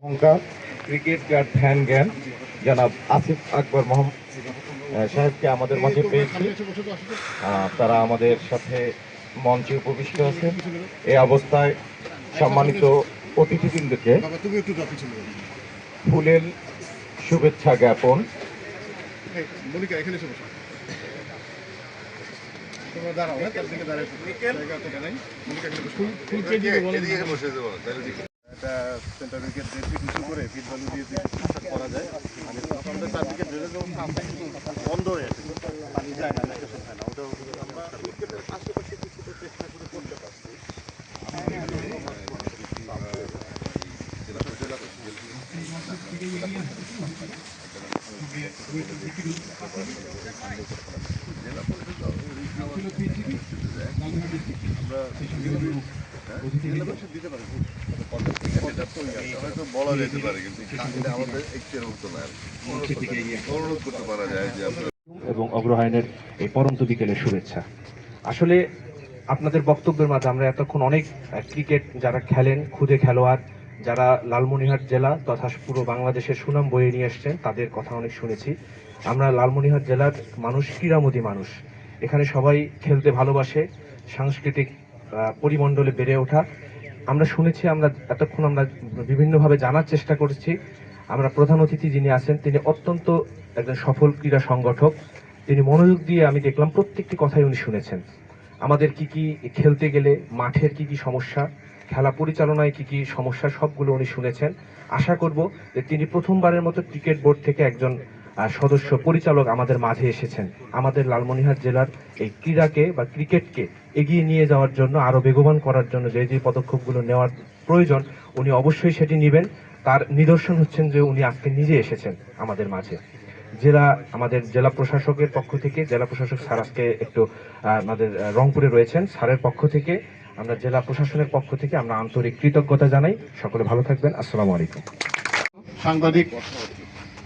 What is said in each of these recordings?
অহংকার cricket player fan জ্ঞান জনাব আসিফ আকবর মোহাম্মদ সাহেবকে আমাদের মাঝে পেয়েছি। তারা আমাদের সাথে মঞ্চে উপবিষ্ট আছেন। এই অবস্থায় সম্মানিত অতিথিবৃন্দকে ফুলের শুভেচ্ছা জ্ঞাপন। এটা সেন্টার উইকেট দিয়ে কিছু করে ফিট ভ্যালু দিয়ে করা যায়। মানে প্রথমে চারদিকে ড্রেনে যখন আছে কিন্তু বন্ধ হয়ে আছে, পানি যায় না, নিষ্কাশন হয় না। ওটা আমরা উইকেটের আশেপাশে কিছুটা চেষ্টা করে করতে পারছি। হয়তো বলা যেতে পারে, কিন্তু আমাদের একটু মতো না, অনুরোধ করতে পারা যায় যে এবং অগ্রহায়ণের এই পরন্ত বিকেলের শুভেচ্ছা। আসলে আপনাদের বক্তব্যের মাঝে আমরা এতক্ষণ অনেক ক্রিকেট যারা খেলেন, খুদে খেলোয়াড় যারা লালমনিরহাট জেলা তথা পুরো বাংলাদেশের সুনাম বয়ে নিয়ে এসছেন, তাদের কথা অনেক শুনেছি। আমরা লালমনিরহাট জেলার মানুষ ক্রীড়ামোদী মানুষ, এখানে সবাই খেলতে ভালোবাসে, সাংস্কৃতিক পরিমণ্ডলে বেড়ে ওঠা। আমরা শুনেছি, আমরা এতক্ষণ আমরা বিভিন্নভাবে জানার চেষ্টা করেছি। আমরা প্রধান অতিথি যিনি আছেন তিনি অত্যন্ত একজন সফল ক্রীড়া সংগঠক। তিনি মনোযোগ দিয়ে আমি দেখলাম প্রত্যেকটি কথাই উনি শুনেছেন। আমাদের কি কি খেলতে গেলে মাঠের কি কি সমস্যা, খেলা পরিচালনায় কি কি সমস্যা, সবগুলো উনি শুনেছেন। আশা করব যে তিনি প্রথমবারের মতো ক্রিকেট বোর্ড থেকে একজন সদস্য পরিচালক আমাদের মাঝে এসেছেন। আমাদের লালমনিরহাট জেলার এই ক্রীড়াকে বা ক্রিকেটকে এগিয়ে নিয়ে যাওয়ার জন্য, আরো বেগবান করার জন্য যে যে পদক্ষেপগুলো নেওয়ার প্রয়োজন উনি অবশ্যই সেটি নেবেন। তার নিদর্শন হচ্ছেন যে উনি আজকে নিজে এসেছেন আমাদের মাঝে। আমাদের জেলা প্রশাসকের পক্ষ থেকে, জেলা প্রশাসক স্যার আজকে একটু আমাদের রংপুরে রয়েছেন, স্যারের পক্ষ থেকে আমরা জেলা প্রশাসনের পক্ষ থেকে আমরা আন্তরিক কৃতজ্ঞতা জানাই। সকলে ভালো থাকবেন। আসসালামু আলাইকুম। সাংবাদিক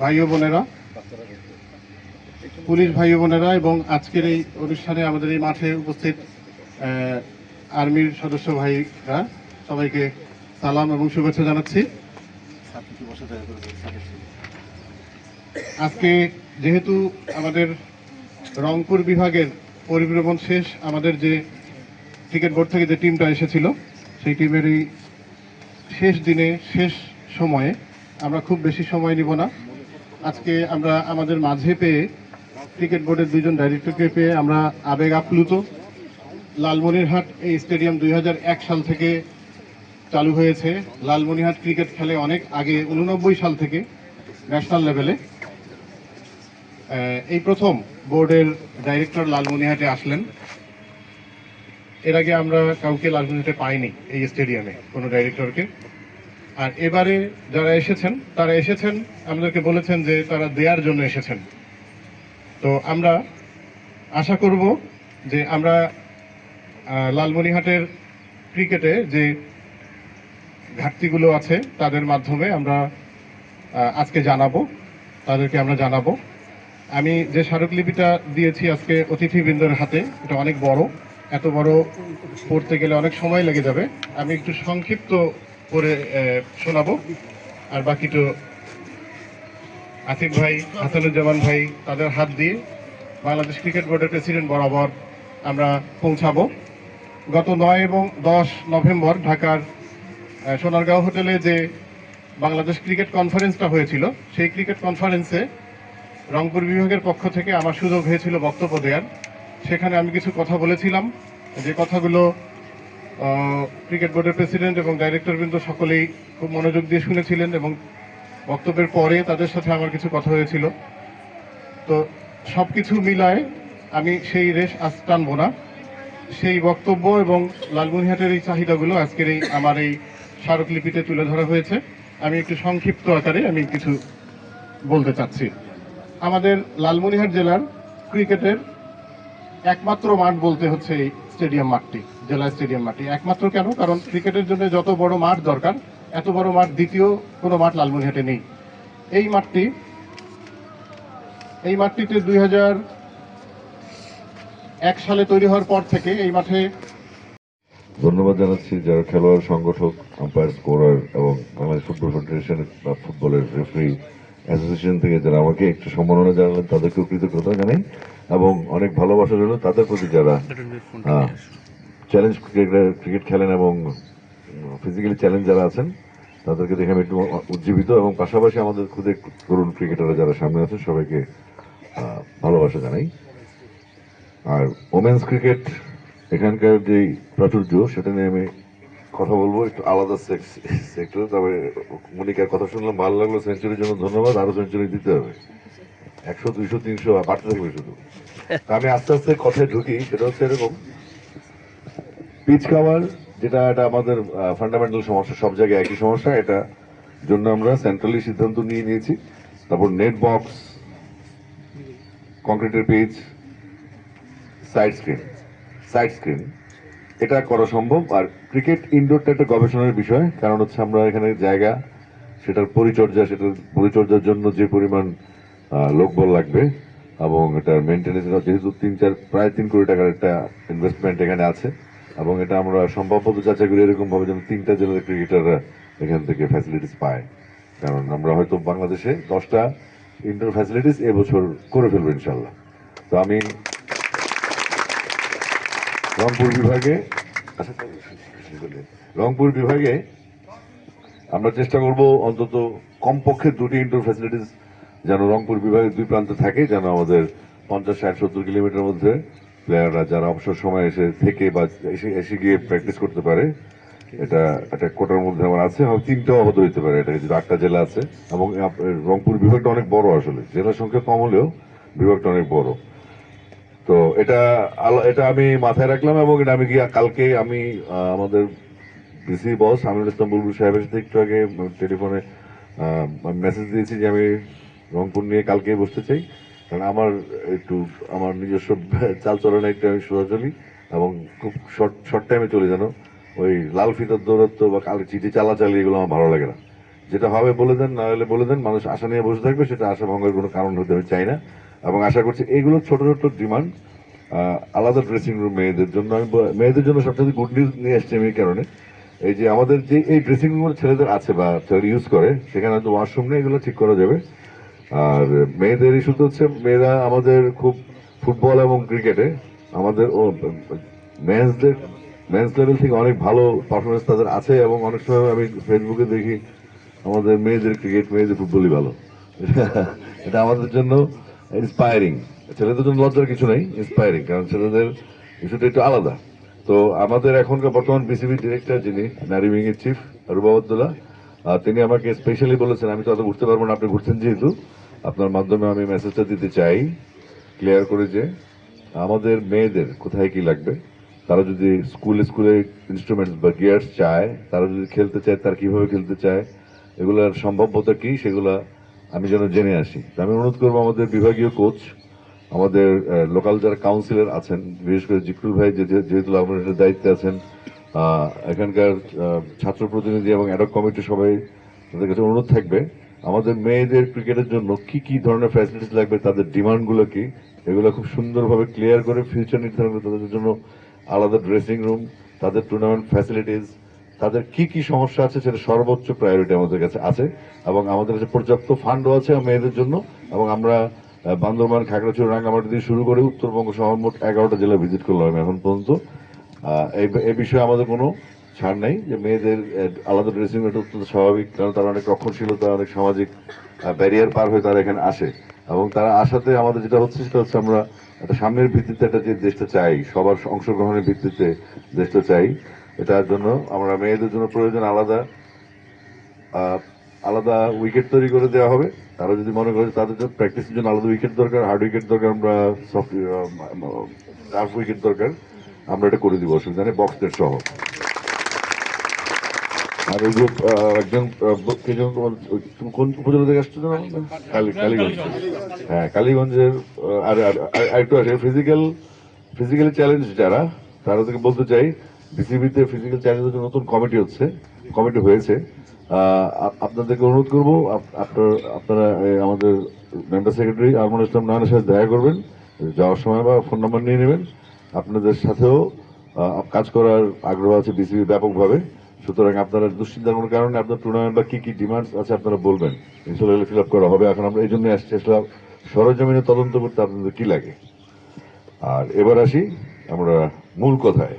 ভাই ও বোনেরা, পুলিশ ভাই ও বোনেরা এবং আজকের এই অনুষ্ঠানে আমাদের এই মাঠে উপস্থিত আর্মির সদস্য ভাইরা, সবাইকে সালাম এবং শুভেচ্ছা জানাচ্ছি। আজকে যেহেতু আমাদের রংপুর বিভাগের পরিভ্রমণ শেষ, আমাদের যে ক্রিকেট বোর্ড থেকে যে টিমটা এসেছিল সেই টিমের এই শেষ দিনে, শেষ সময়ে আমরা খুব বেশি সময় নিব না। আজকে আমরা আমাদের মাঝে পেয়ে, ক্রিকেট বোর্ডের দুইজন ডাইরেক্টরকে পেয়ে আমরা আবেগ আপ্লুত। লালমনিরহাট এই স্টেডিয়াম 2001 সাল থেকে চালু হয়েছে। লালমনিরহাট ক্রিকেট খেলে অনেক আগে, 89 সাল থেকে ন্যাশনাল লেভেলে। এই প্রথম বোর্ডের ডাইরেক্টর লালমনিরহাটে আসলেন। এর আগে আমরা কাউকে লালমনিরহাটে পাইনি এই স্টেডিয়ামে, কোনো ডাইরেক্টরকে। আর এবারে যারা এসেছেন তারা এসেছেন, আমাদেরকে বলেছেন যে তারা দেওয়ার জন্য এসেছেন। তো আমরা আশা করব যে আমরা লালমনিরহাটের ক্রিকেটে যে ঘাটতিগুলো আছে তাদের মাধ্যমে আমরা আজকে জানাবো, তাদেরকে আমরা জানাবো। আমি যে স্মারকলিপিটা দিয়েছি আজকে অতিথিবৃন্দের হাতে, এটা অনেক বড়, এত বড় পড়তে গেলে অনেক সময় লেগে যাবে। আমি একটু সংক্ষিপ্ত করে শোনাবো, আর বাকিটা আসিফ ভাই, হাসানুজ্জামান ভাই তাদের হাত দিয়ে বাংলাদেশ ক্রিকেট বোর্ডের প্রেসিডেন্ট বরাবর আমরা পৌঁছাবো। গত 9 এবং 10 নভেম্বর ঢাকার সোনারগাঁও হোটেলে যে বাংলাদেশ ক্রিকেট কনফারেন্সটা হয়েছিল, সেই ক্রিকেট কনফারেন্সে রংপুর বিভাগের পক্ষ থেকে আমার সুযোগ হয়েছিল বক্তব্য দেওয়ার। সেখানে আমি কিছু কথা বলেছিলাম, যে কথাগুলো ক্রিকেট বোর্ডের প্রেসিডেন্ট এবং ডাইরেক্টরবৃন্দ সকলেই খুব মনোযোগ দিয়ে শুনেছিলেন, এবং বক্তব্যের পরে তাদের সাথে আমার কিছু কথা হয়েছিল। তো সবকিছু মিলায় আমি সেই রেশ আজ টানবো না। সেই বক্তব্য এবং লালমনিরহাটের এই চাহিদাগুলো আজকের এই আমার এই স্মারকলিপিতে তুলে ধরা হয়েছে। আমি একটু সংক্ষিপ্ত আকারে আমি কিছু বলতে চাচ্ছি। আমাদের লালমনিরহাট জেলার ক্রিকেটের একমাত্র মাঠ বলতে হচ্ছে এই স্টেডিয়াম মাঠটি, জেলা স্টেডিয়াম মাঠটি। একমাত্র কেন? কারণ ক্রিকেটের জন্য যত বড় মাঠ দরকার, এত বড় মাঠ দ্বিতীয় কোনো মাঠ লালমনিরহাটে নেই। এই মাঠটিতে 2001 সালে তৈরি হওয়ার পর থেকে এই মাঠে ধন্যবাদ জানাচ্ছি যারা খেলোয়াড়, সংগঠক, আম্পায়ার, স্কোরার এবং বাংলাদেশ ফুটবল ফেডারেশন বা ফুটবলের রেফারি অ্যাসোসিয়েশন থেকে যারা আমাকে একটু সম্মাননা জানালেন তাদেরকেও কৃতজ্ঞতা জানাই এবং অনেক ভালোবাসা জন্য তাদের প্রতি যারা চ্যালেঞ্জ ক্রিকেট খেলেন এবং ফিজিক্যালি চ্যালেঞ্জ যারা আছেন তাদেরকে দেখে আমি একটু উজ্জীবিত এবং পাশাপাশি আমাদের খুদে তরুণ ক্রিকেটাররা যারা সামনে আছেন সবাইকে ভালোবাসা জানাই। আর ওমেন্স ক্রিকেট এখানকার যে প্রাচুর্য সেটা নিয়ে আমি কথা বলবো একটু আলাদা সেক্টর। তবে মনিকার কথা শুনলাম ভালো লাগলো, সেঞ্চুরির জন্য ধন্যবাদ। আরো সেঞ্চুরি দিতে হবে, 100, 200, 300 বাড়তে থাকবে শুধু। তা আমি আস্তে আস্তে কথায় ঢুকি, সেটা হচ্ছে এরকম, পিচ কাভার যেটা এটা আমাদের ফান্ডামেন্টাল সমস্যা, সব জায়গায় একই সমস্যা, এটা জন্য আমরা সেন্ট্রালি সিদ্ধান্ত নিয়ে নিয়েছি। তারপর নেট বক্স, কংক্রিটের পিচ, সাইড স্ক্রিন এটা করা সম্ভব। আর ক্রিকেট ইনডোরটা একটা গবেষণার বিষয়, কারণ হচ্ছে আমরা এখানে জায়গা, সেটার পরিচর্যার জন্য যে পরিমাণ লোকবল লাগবে এবং এটার মেনটেন্যান্স, যেহেতু প্রায় 3 কোটি টাকার একটা ইনভেস্টমেন্ট এখানে আছে এবং এটা আমরা সম্ভবত যাচাই করি এরকম ভাবে যেন 3টা জেলার ক্রিকেটাররা এখান থেকে ফ্যাসিলিটিস পায়। কারণ আমরা হয়তো বাংলাদেশে 10টা ইনডোর ফ্যাসিলিটিস এবছর করে ফেলবো ইনশাল্লাহ। তো আমি রংপুর বিভাগে আমরা চেষ্টা করব অন্তত কমপক্ষে 2টি ইনডোর ফ্যাসিলিটিস যেন রংপুর বিভাগের 2 প্রান্তে থাকে, যেন আমাদের 50, 60, 70 কিলোমিটার মধ্যে প্লেয়াররা যারা অবসর সময় এসে থেকে বা এসে গিয়ে প্র্যাকটিস করতে পারে। এটা একটা কোটার মধ্যে আমার আছে, হয়তো 3টাও হতে হইতে পারে, এটা যদি 8টা জেলা আছে। এবং রংপুর বিভাগটা অনেক বড়, আসলে জেলা সংখ্যা কম হলেও বিভাগটা অনেক বড়। তো এটা আমি মাথায় রাখলাম এবং এটা আমি গিয়ে কালকে আমি আমাদের ডিসি বস আমিনুল ইসলাম বুলবুল সাহেবের সাথে একটু আগে টেলিফোনে মেসেজ দিয়েছি যে আমি রংপুর নিয়ে কালকে বসতে চাই। কারণ আমার নিজস্ব চালচলনে একটু আমি সোজা চলি এবং খুব শর্ট টাইমে চলে, যেন ওই লাল ফিতার দৌরত্ব বা চিঠি চালাচালি এগুলো আমার ভালো লাগে না। যেটা হবে বলে দেন, না হলে বলে দেন, মানুষ আশা নিয়ে বসে থাকবে, সেটা আশা ভঙ্গের কোনো কারণ হতে আমি চাই না। এবং আশা করছি এইগুলো ছোট ছোট ডিমান্ড, আলাদা ড্রেসিং রুম মেয়েদের জন্য, আমি মেয়েদের জন্য সবচেয়ে গুড নিউজ নিয়ে আসছি আমি এই কারণে, এই যে আমাদের যে এই ড্রেসিং রুম ছেলেদের আছে বা ছেলেরা ইউজ করে, সেখানে হয়তো ওয়াশরুম নেই, এগুলো ঠিক করা যাবে। আর মেয়েদের ইস্যুতে হচ্ছে মেয়েরা আমাদের খুব ফুটবল এবং ক্রিকেটে আমাদের মেন্স লেভেল থেকে অনেক ভালো পারফরমেন্স তাদের আছে এবং অনেক সময় আমি ফেসবুকে দেখি আমাদের মেয়েদের ক্রিকেট, মেয়েদের ফুটবলই ভালো। এটা আমাদের জন্য ইন্সপায়ারিং, ছেলেদের জন্য লজ্জার কিছু নেই, ইন্সপায়ারিং, কারণ ছেলেদের ইস্যুটা একটু আলাদা। তো আমাদের এখনকার বর্তমান বিসিবি ডিরেক্টর যিনি নারী উইং এর চিফ রুবাবুদ্দোল্লা, তিনি আমাকে স্পেশালি বলেছেন, আমি তো অত ঘুরতে পারবো না, আপনি ঘুরছেন যেহেতু, আপনার মাধ্যমে আমি মেসেজটা দিতে চাই ক্লিয়ার করে যে আমাদের মেয়েদের কোথায় কি লাগবে, তারা যদি স্কুলে ইনস্ট্রুমেন্টস বা গিয়ার্স চায়, তারা যদি খেলতে চায়, তারা কিভাবে খেলতে চায়, এগুলোর সম্ভাব্যতা কি, সেগুলা আমি যেন জেনে আসি। আমি অনুরোধ করবো আমাদের বিভাগীয় কোচ, আমাদের লোকাল যারা কাউন্সিলর আছেন, বিশেষ করে জিকরুল ভাই যেহেতু লালমনিরহাটের দায়িত্বে আছেন, এখানকার ছাত্র প্রতিনিধি এবং অ্যাডক কমিটি সবাই, তাদের কাছে অনুরোধ থাকবে আমাদের মেয়েদের ক্রিকেটের জন্য কি কি ধরনের ফ্যাসিলিটিস লাগবে, তাদের ডিমান্ডগুলো কি, এগুলো খুব সুন্দরভাবে ক্লিয়ার করে ফিউচার নির্ধারণ করে তাদের জন্য আলাদা ড্রেসিং রুম, তাদের টুর্নামেন্ট ফ্যাসিলিটিস, তাদের কি কি সমস্যা আছে সেটা সর্বোচ্চ প্রায়োরিটি আমাদের কাছে আছে এবং আমাদের কাছে পর্যাপ্ত ফান্ডও আছে মেয়েদের জন্য। এবং আমরা বান্দরবান, খাগড়াছড়ি, রাঙ্গামাটি দিয়ে শুরু করে উত্তরবঙ্গ সহ মোট 11টা জেলা ভিজিট করলাম এখন পর্যন্ত। এই বিষয়ে আমাদের কোনো ছাড় নেই, যে মেয়েদের আলাদা ড্রেসিং রুম অত্যন্ত স্বাভাবিক, কারণ তারা অনেক রক্ষণশীলতা, অনেক সামাজিক ব্যারিয়ার পার হয়ে তারা এখানে আসে এবং তারা আসাতে আমাদের যেটা হচ্ছে সেটা হচ্ছে আমরা একটা সামনের ভিত্তিতে একটা যে দেশটা চাই, সবার অংশগ্রহণের ভিত্তিতে দেশটা চাই, এটার জন্য আমরা মেয়েদের জন্য প্রয়োজন আলাদা উইকেট তৈরি করে দেওয়া হবে। তারা যদি মনে করে তাদের জন্য প্র্যাকটিসের জন্য আলাদা উইকেট দরকার, হার্ড উইকেট দরকার, আমরা টাফ উইকেট দরকার, আমরা এটা করে দিব, অসুবিধা নেই, বক্স নেট সহ। আর ওই গ্রুপ একজন তুমি কোন উপজেলা থেকে আসছো জানো? কালীগঞ্জ। হ্যাঁ, কালীগঞ্জের আর একটু আসে ফিজিক্যালি চ্যালেঞ্জ যারা, তারা থেকে বলতে চাই বিসিবিতে ফিজিক্যাল চ্যালেঞ্জের জন্য নতুন কমিটি হয়েছে। আপনাদেরকে অনুরোধ করবো আপনারা আমাদের মেম্বার সেক্রেটারি আরমান ইসলাম নয়নের সাথে দেখা করবেন, যাওয়ার সময় বা ফোন নাম্বার নিয়ে নেবেন। আপনাদের সাথেও কাজ করার আগ্রহ আছে বিসিবি ব্যাপকভাবে। সুতরাং আপনারা দুশ্চিন্তার কোনো কারণে আপনার টুর্নামেন্ট বা কি কি ডিমান্ডস আছে আপনারা বলবেন, ইনশাল্লাহ ফিল আপ করা হবে। এখন আমরা এই জন্য আসলাম সরজমিনে তদন্ত করতে আপনাদের কি লাগে। আর এবার আসি আমরা মূল কথায়।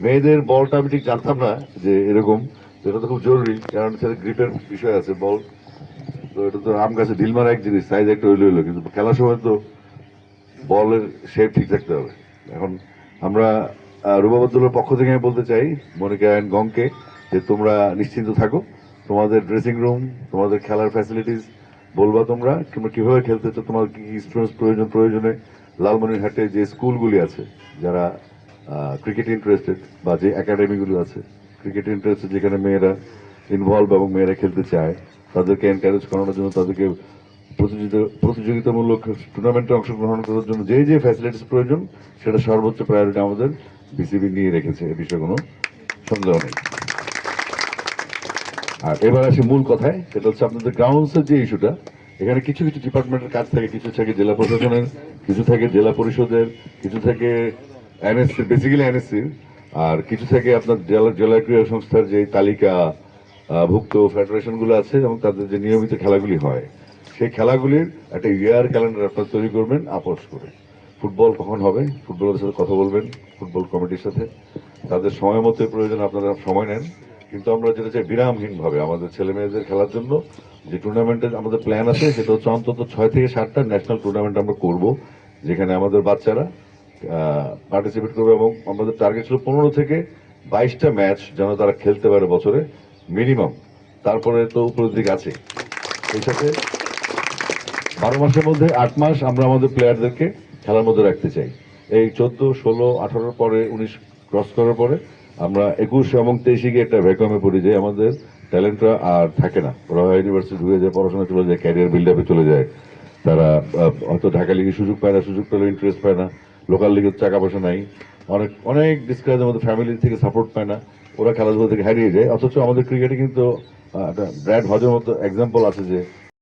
মেয়েদের বলটা আমি ঠিক জানতাম না যে এরকম, এটা তো খুব জরুরি, কারণ সেটা গ্রিপের বিষয় আছে বল। তো এটা তো আম গাছে ঢিল মারা এক জিনিস, সাইজ একটা হইলো, কিন্তু খেলার সময় তো বলের শেপ ঠিক থাকতে হবে। এখন আমরা রূপাবদ্দুলের পক্ষ থেকে আমি বলতে চাই মনিকা অ্যান্ড গংকে যে তোমরা নিশ্চিন্ত থাকো, তোমাদের ড্রেসিং রুম, তোমাদের খেলার ফ্যাসিলিটিস বলবা তোমরা কিভাবে খেলতে চাও, তোমার কি কি স্টুডেন্টস প্রয়োজনে লালমনিরহাটে যে স্কুলগুলি আছে যারা ক্রিকেট ইন্টারেস্টেড বা যে একাডেমিগুলো আছে ক্রিকেট ইন্টারেস্টেড, যেখানে মেয়েরা ইনভলভ এবং মেয়েরা খেলতে চায়, তাদেরকে এনকারেজ করানোর জন্য, তাদেরকে প্রতিযোগিতামূলক টুর্নামেন্টে অংশগ্রহণ করার জন্য যে যে ফ্যাসিলিটিস প্রয়োজন সেটা সর্বোচ্চ প্রায়োরিটি আমাদের বিসিবি নিয়ে রেখেছে, এ বিষয়ে কোনো সন্দেহ নেই। আর এবার আসি মূল কথায়, সেটা হচ্ছে আপনাদের গ্রাউন্ডসের যে ইস্যুটা। এখানে কিছু কিছু ডিপার্টমেন্টের কাজ থাকে, কিছু থাকে জেলা প্রশাসনের, কিছু থাকে জেলা পরিষদের, কিছু থাকে এনএসসি, বেসিক্যালি এনএসসির, আর কিছু থাকে আপনার জেলা ক্রীড়া সংস্থার যে তালিকা ভুক্ত ফেডারেশনগুলো আছে এবং তাদের যে নিয়মিত খেলাগুলি হয়, সেই খেলাগুলির একটা ইয়ার ক্যালেন্ডার আপনারা তৈরি করবেন আপোষ করে। ফুটবল কখন হবে, ফুটবলের সাথে কথা বলবেন, ফুটবল কমিটির সাথে, তাদের সময় মতো প্রয়োজন আপনারা সময় নেন। কিন্তু আমরা যেটা চাই বিরামহীনভাবে আমাদের ছেলে মেয়েদের খেলার জন্য যে টুর্নামেন্টের আমাদের প্ল্যান আছে, সেটা হচ্ছে অন্তত 6 থেকে 7টা ন্যাশনাল টুর্নামেন্ট আমরা করব, যেখানে আমাদের বাচ্চারা পার্টিসিপেট করবে। এবং আমাদের টার্গেট ছিল 15 থেকে 22টা ম্যাচ যেন তারা খেলতে পারে বছরে মিনিমাম। তারপরে তো উপরের দিক আছে, সেই সাথে 12 মাসের মধ্যে 8 মাস আমরা আমাদের প্লেয়ারদেরকে খেলার মধ্যে রাখতে চাই। এই 14, 16, 18 পরে 19 ক্রস করার পরে আমরা 21 এবং 23 গিয়ে একটা ভ্যাকুয়ামে পড়ে যাই, আমাদের ট্যালেন্টরা আর থাকে না, ওরা ইউনিভার্সিটি ঢুকে যায়, পড়াশোনা চলে যায়, ক্যারিয়ার বিল্ড আপে চলে যায়। তারা হয়তো ঢাকা লিগে সুযোগ পায় না, সুযোগ পেলে ইন্টারেস্ট পায় না, লোকাল লিগে টাকা পয়সা নাই, অনেক অনেক ডিসকারেজের মধ্যে ফ্যামিলি থেকে সাপোর্ট পায় না, ওরা খেলাধুলা থেকে হারিয়ে যায়। অথচ আমাদের ক্রিকেটে কিন্তু ব্র্যাড হজের মতো এক্সাম্পল আছে যে